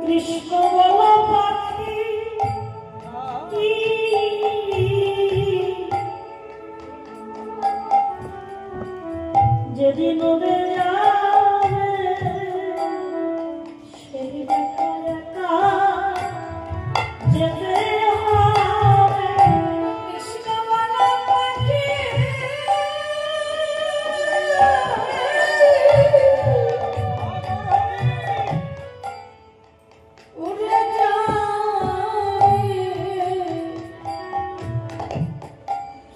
কৃষ্ণ বলা পাখি যেদিন ওরে যাবে সেদিন একা একা যেতে হবে কৃষ্ণ বলা পাখি উড়ে যায়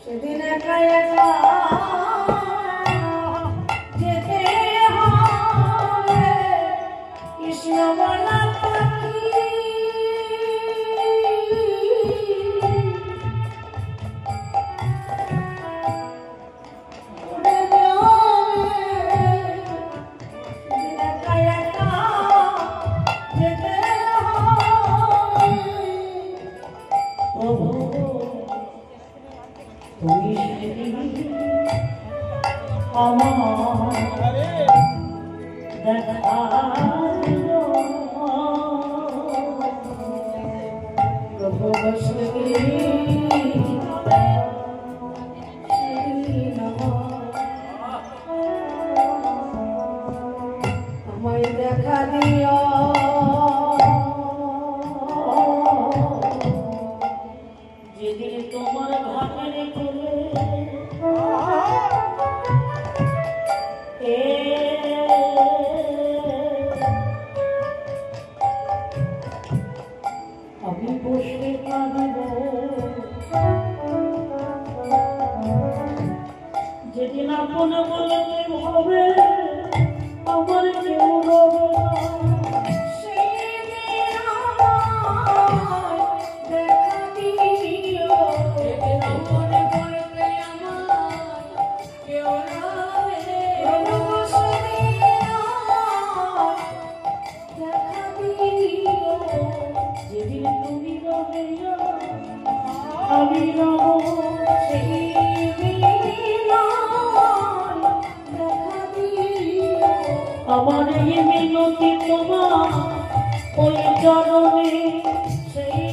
সেদিন একা একা যেতে হবে কৃষ্ণ বলা পাখি উড়ে যাবে সেদিন একা একা যেতে হবে প্রভু তুমি সেদিন আমার দেখা দিও প্রভু সেদিন আমায় দেখা দিও যেদিন তোমার ঘাটের কোলে আমি বসে কাঁদিব যেদিন আপন বলে কেউ হবে আমার কেউ হবে না সেদিন আমায় দেখা দিও যেদিন আপন বলবে আমার কেউ হবে প্রভু সেদিন আমায় দেখা দিও যেদিন তুমি রবে আমি রব সেদিন আমায় দেখা দিও আমার এই মিনতি তোমার ওই চরণে সেই